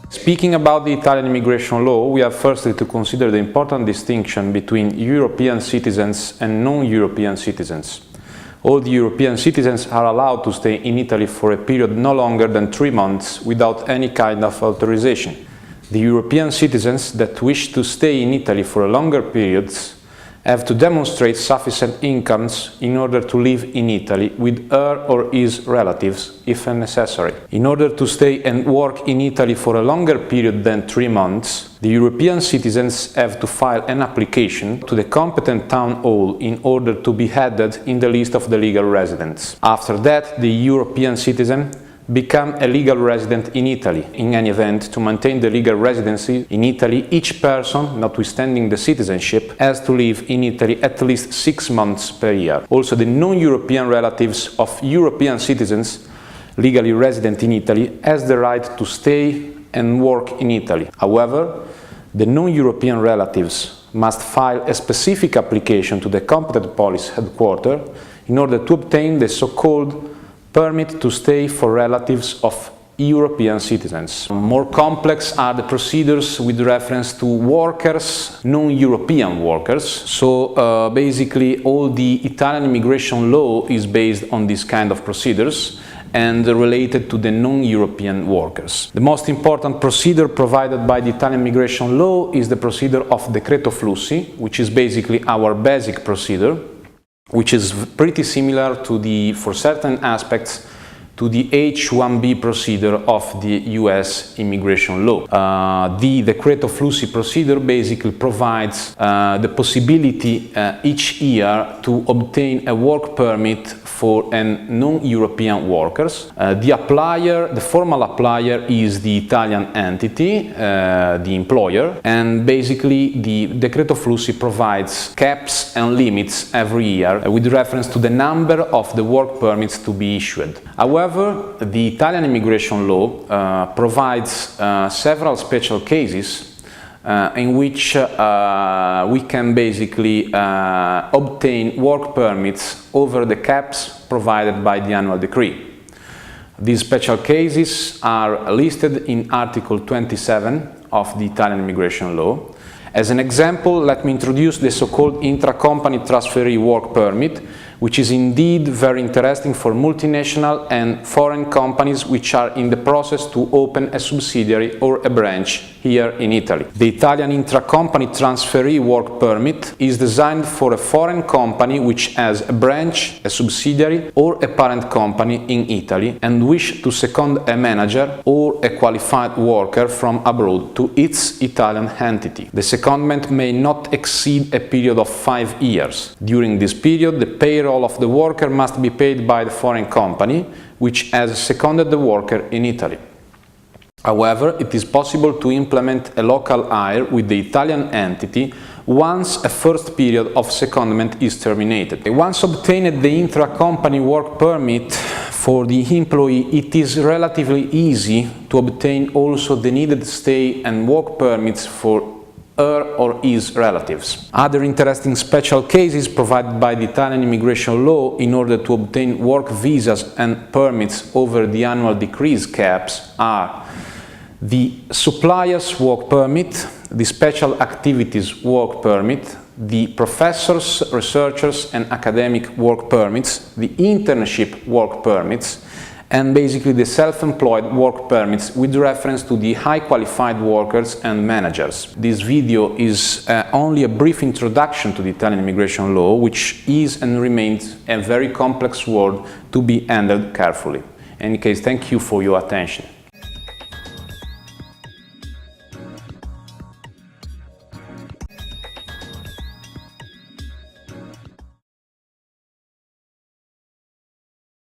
Speaking about the Italian immigration law, we have firstly to consider the important distinction between European citizens and non-European citizens. All the European citizens are allowed to stay in Italy for a period no longer than 3 months without any kind of authorization. The European citizens that wish to stay in Italy for longer periods have to demonstrate sufficient incomes in order to live in Italy with her or his relatives, if necessary. In order to stay and work in Italy for a longer period than 3 months, the European citizens have to file an application to the competent town hall in order to be added in the list of the legal residents. After that, the European citizen become a legal resident in Italy. In any event, to maintain the legal residency in Italy, each person, notwithstanding the citizenship, has to live in Italy at least 6 months per year. Also, the non-European relatives of European citizens legally resident in Italy has the right to stay and work in Italy. However, the non-European relatives must file a specific application to the competent police headquarters in order to obtain the so-called permit to stay for relatives of European citizens. More complex are the procedures with reference to workers, non-European workers. So basically all the Italian immigration law is based on this kind of procedures and related to the non-European workers. The most important procedure provided by the Italian immigration law is the procedure of Decreto Flussi, which is basically our basic procedure, which is pretty similar to for certain aspects, to the H-1B procedure of the US immigration law. The Decreto Flussi procedure basically provides the possibility each year to obtain a work permit for non-European workers. The formal applier is the Italian entity, the employer, and basically the Decreto Flussi provides caps and limits every year with reference to the number of the work permits to be issued. However, the Italian immigration law provides several special cases in which we can basically obtain work permits over the caps provided by the annual decree. These special cases are listed in Article 27 of the Italian immigration law. As an example, let me introduce the so-called intra-company transferee work permit, which is indeed very interesting for multinational and foreign companies which are in the process to open a subsidiary or a branch here in Italy. The Italian intra-company transferee work permit is designed for a foreign company which has a branch, a subsidiary or a parent company in Italy and wish to second a manager or a qualified worker from abroad to its Italian entity. The secondment may not exceed a period of 5 years. During this period, the payroll of the worker must be paid by the foreign company, which has seconded the worker in Italy. However, it is possible to implement a local hire with the Italian entity once a first period of secondment is terminated. Once obtained the intra-company work permit for the employee, it is relatively easy to obtain also the needed stay and work permits for her or his relatives. Other interesting special cases provided by the Italian immigration law in order to obtain work visas and permits over the annual decrease caps are the supplier's work permit, the special activities work permit, the professors, researchers and academic work permits, the internship work permits, and basically the self-employed work permits with reference to the high qualified workers and managers. This video is only a brief introduction to the Italian immigration law, which is and remains a very complex world to be handled carefully. In any case, thank you for your attention.